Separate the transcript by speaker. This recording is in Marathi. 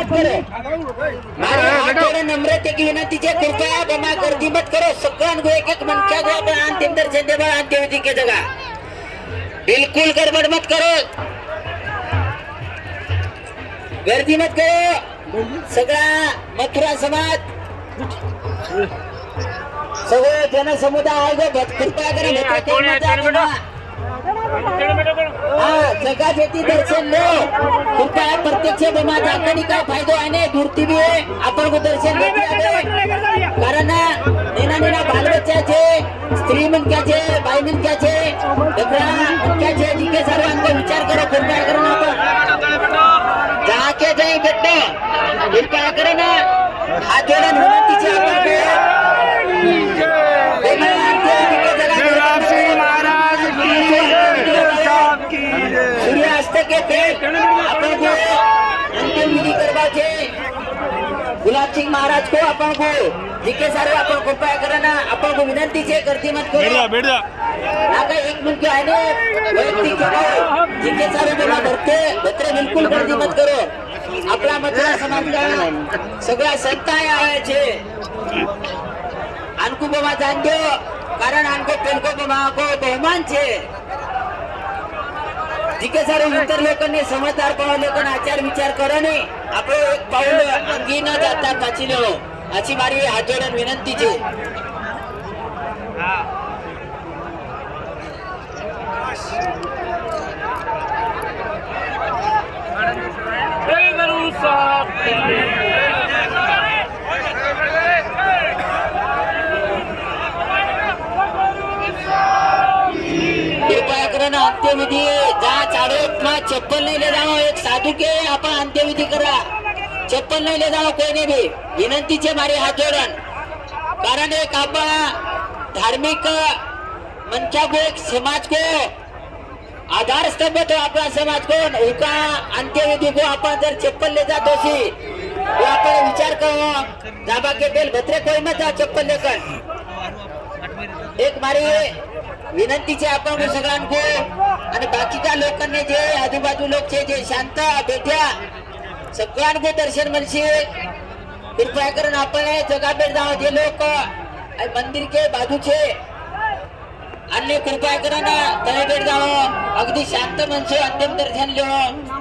Speaker 1: मत करो मारे हाथ जोड़े नम्रते की विनंती है कृपया बमा गर्दी मत करो सगळ्यां को एक एक मनक्या को आपण अंतिम दर्शन देवा अंत्यविधी के जगह बिल्कुल गड़बड़ मत करो गर्दी मत करो सगळा मथुरा समाज सगळे जनसमुदाय आहे गो कृपया करा जगा बेटी दर्शन लो कृपया प्रत्यक्ष बमा जाकणी काय फायदो आहे दूरती भी आपण को दर्शन कारण नेना नेना बाल बच्चा छे स्त्री मनक्या छे बाई मनक्या छे दगड़ा मनक्या छे जीके सर्वांचा विचार करो कृपया करो आपण जाके जाई बेटा कृपया करो ना हात जोडून विनंती छे आपण सूर्यास्त के दिन अपन को अंतिम विधि करवा छे गुलाब सिंह महाराज को अपन को जीके सारे अपन कृपया करना अपन को विनंती छे गर्दी मत करो बैठ जा ना का एक मिनट आहे ने वैयक्तिक करो जीके सारे बोला भरते भत्रे बिलकुल गर्दी मत करो आपला मथुरा समाज सगळ्या संताय आहे छे आनकू बमा जान दो कारण आनको पेनको बमा को बहुमान छे जिके सारे इतर लोकांनी समजदार पाऊल लोकांना आचार विचार करो ने आपण एक पाऊल अंगी न जाता पाची लो अशी मारी हात जोडून विनंती छे कृपया करना अंत्यविधि जा चारों में चप्पल नहीं ले जाओ एक साधु के अपन अंत्यविधि करा चप्पल नहीं ले जाओ कोई ने भी विनंती छे मारी हाथ जोड़न कारण एक आपा धार्मिक मंचा को एक समाज को आधार स्तंभ तो अपना समाज को उनका अंत्यविधि को अपन जर चप्पल ले जातो सी तो अपन विचार करो जाबा के बेल भत्रे कोई मत जा चप्पल लेकर एक मारी विनंती छे आपण सगळ्यांको आणि बाकीच्या लोकांनी जे आजूबाजू लोक छे जे शांत बैठ्या सगळ्यांको दर्शन मिळशे कृपया करून आपण जगा भेट जाओ जे लोक मंदिर के बाजू छे अन्य कृपया करून तळे भेट जाओ अगदी शांत मनसे अंतिम दर्शन लो